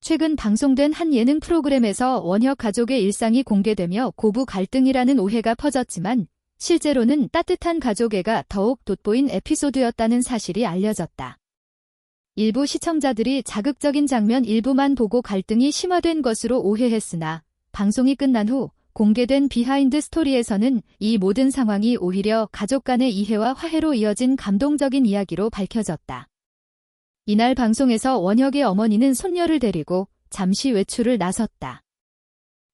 최근 방송된 한 예능 프로그램에서 원혁 가족의 일상이 공개되며 고부 갈등이라는 오해가 퍼졌지만 실제로는 따뜻한 가족애가 더욱 돋보인 에피소드였다는 사실이 알려졌다. 일부 시청자들이 자극적인 장면 일부만 보고 갈등이 심화된 것으로 오해했으나 방송이 끝난 후 공개된 비하인드 스토리에서는 이 모든 상황이 오히려 가족 간의 이해와 화해로 이어진 감동적인 이야기로 밝혀졌다. 이날 방송에서 원혁의 어머니는 손녀를 데리고 잠시 외출을 나섰다.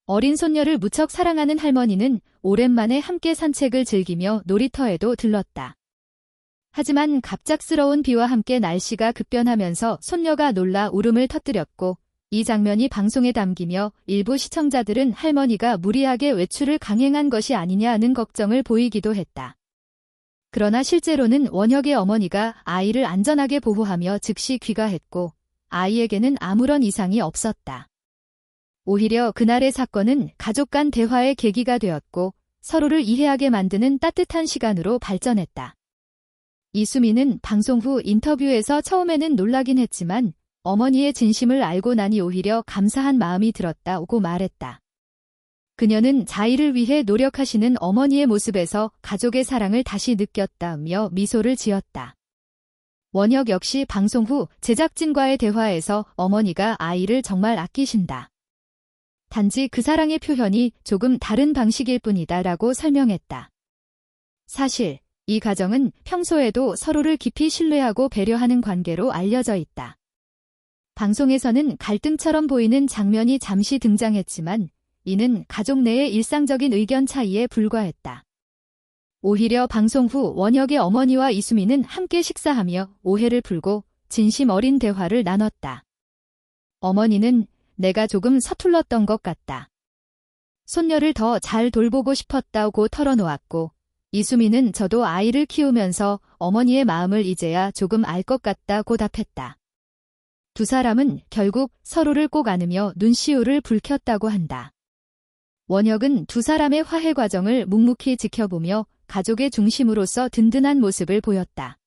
어린 손녀를 무척 사랑하는 할머니는 오랜만에 함께 산책을 즐기며 놀이터에도 들렀다. 하지만 갑작스러운 비와 함께 날씨가 급변하면서 손녀가 놀라 울음을 터뜨렸고 이 장면이 방송에 담기며 일부 시청자들은 할머니가 무리하게 외출을 강행한 것이 아니냐는 걱정을 보이기도 했다. 그러나 실제로는 원혁의 어머니가 아이를 안전하게 보호하며 즉시 귀가했고 아이에게는 아무런 이상이 없었다. 오히려 그날의 사건은 가족 간 대화의 계기가 되었고 서로를 이해하게 만드는 따뜻한 시간으로 발전했다. 이수미는 방송 후 인터뷰에서 처음에는 놀라긴 했지만 어머니의 진심을 알고 나니 오히려 감사한 마음이 들었다고 말했다. 그녀는 자의를 위해 노력하시는 어머니의 모습에서 가족의 사랑을 다시 느꼈다며 미소를 지었다. 원혁 역시 방송 후 제작진과의 대화에서 어머니가 아이를 정말 아끼신다. 단지 그 사랑의 표현이 조금 다른 방식일 뿐이다 라고 설명했다. 사실 이 가정은 평소에도 서로를 깊이 신뢰하고 배려하는 관계로 알려져 있다. 방송에서는 갈등처럼 보이는 장면이 잠시 등장했지만 이는 가족 내의 일상적인 의견 차이에 불과했다. 오히려 방송 후 원혁의 어머니와 이수미는 함께 식사하며 오해를 풀고 진심 어린 대화를 나눴다. 어머니는 내가 조금 서툴렀던 것 같다. 손녀를 더 잘 돌보고 싶었다고 털어놓았고 이수미는 저도 아이를 키우면서 어머니의 마음을 이제야 조금 알 것 같다고 답했다. 두 사람은 결국 서로를 꼭 안으며 눈시울을 붉혔다고 한다. 원혁은 두 사람의 화해 과정을 묵묵히 지켜보며 가족의 중심으로서 든든한 모습을 보였다.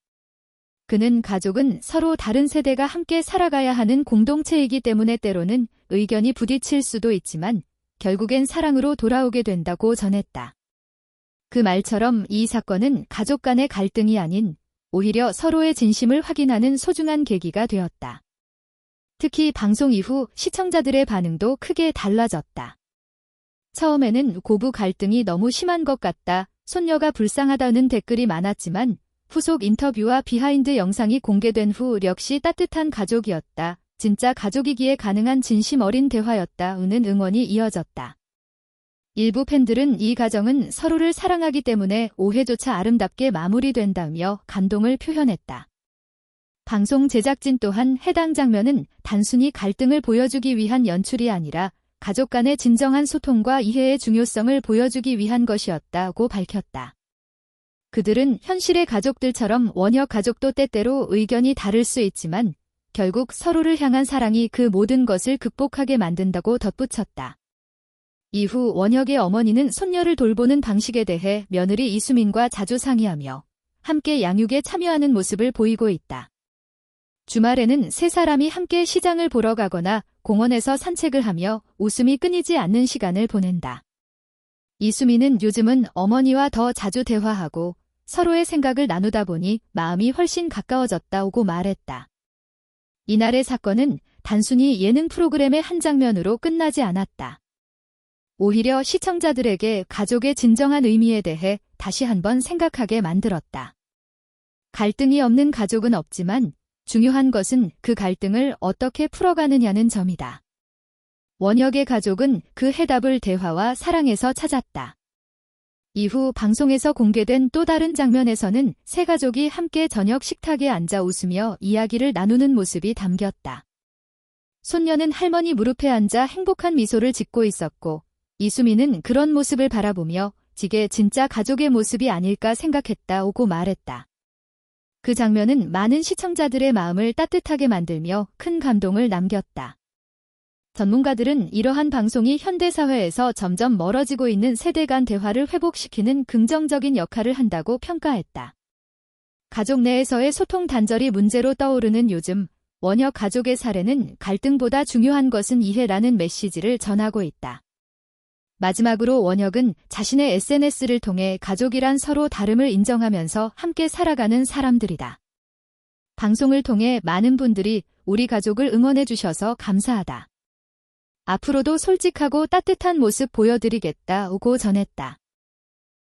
그는 가족은 서로 다른 세대가 함께 살아가야 하는 공동체이기 때문에 때로는 의견이 부딪힐 수도 있지만 결국엔 사랑으로 돌아오게 된다고 전했다. 그 말처럼 이 사건은 가족 간의 갈등이 아닌 오히려 서로의 진심을 확인하는 소중한 계기가 되었다. 특히 방송 이후 시청자들의 반응도 크게 달라졌다. 처음에는 고부 갈등이 너무 심한 것 같다, 손녀가 불쌍하다는 댓글이 많았지만 후속 인터뷰와 비하인드 영상이 공개된 후 역시 따뜻한 가족이었다, 진짜 가족이기에 가능한 진심 어린 대화였다는 응원이 이어졌다. 일부 팬들은 이 가정은 서로를 사랑하기 때문에 오해조차 아름답게 마무리된다며 감동을 표현했다. 방송 제작진 또한 해당 장면은 단순히 갈등을 보여주기 위한 연출이 아니라 가족 간의 진정한 소통과 이해의 중요성을 보여주기 위한 것이었다고 밝혔다. 그들은 현실의 가족들처럼 원혁 가족도 때때로 의견이 다를 수 있지만 결국 서로를 향한 사랑이 그 모든 것을 극복하게 만든다고 덧붙였다. 이후 원혁의 어머니는 손녀를 돌보는 방식에 대해 며느리 이수민과 자주 상의하며 함께 양육에 참여하는 모습을 보이고 있다. 주말에는 세 사람이 함께 시장을 보러 가거나 공원에서 산책을 하며 웃음이 끊이지 않는 시간을 보낸다. 이수미는 요즘은 어머니와 더 자주 대화하고 서로의 생각을 나누다 보니 마음이 훨씬 가까워졌다고 말했다. 이날의 사건은 단순히 예능 프로그램의 한 장면으로 끝나지 않았다. 오히려 시청자들에게 가족의 진정한 의미에 대해 다시 한번 생각하게 만들었다. 갈등이 없는 가족은 없지만 중요한 것은 그 갈등을 어떻게 풀어가느냐는 점이다. 원혁의 가족은 그 해답을 대화와 사랑에서 찾았다. 이후 방송에서 공개된 또 다른 장면에서는 세 가족이 함께 저녁 식탁에 앉아 웃으며 이야기를 나누는 모습이 담겼다. 손녀는 할머니 무릎에 앉아 행복한 미소를 짓고 있었고 이수미는 그런 모습을 바라보며 이게 진짜 가족의 모습이 아닐까 생각했다고 말했다. 그 장면은 많은 시청자들의 마음을 따뜻하게 만들며 큰 감동을 남겼다. 전문가들은 이러한 방송이 현대사회에서 점점 멀어지고 있는 세대 간 대화를 회복시키는 긍정적인 역할을 한다고 평가했다. 가족 내에서의 소통 단절이 문제로 떠오르는 요즘, 원혁 가족의 사례는 갈등보다 중요한 것은 이해라는 메시지를 전하고 있다. 마지막으로 원혁은 자신의 SNS를 통해 가족이란 서로 다름을 인정하면서 함께 살아가는 사람들이다. 방송을 통해 많은 분들이 우리 가족을 응원해 주셔서 감사하다. 앞으로도 솔직하고 따뜻한 모습 보여드리겠다고 전했다.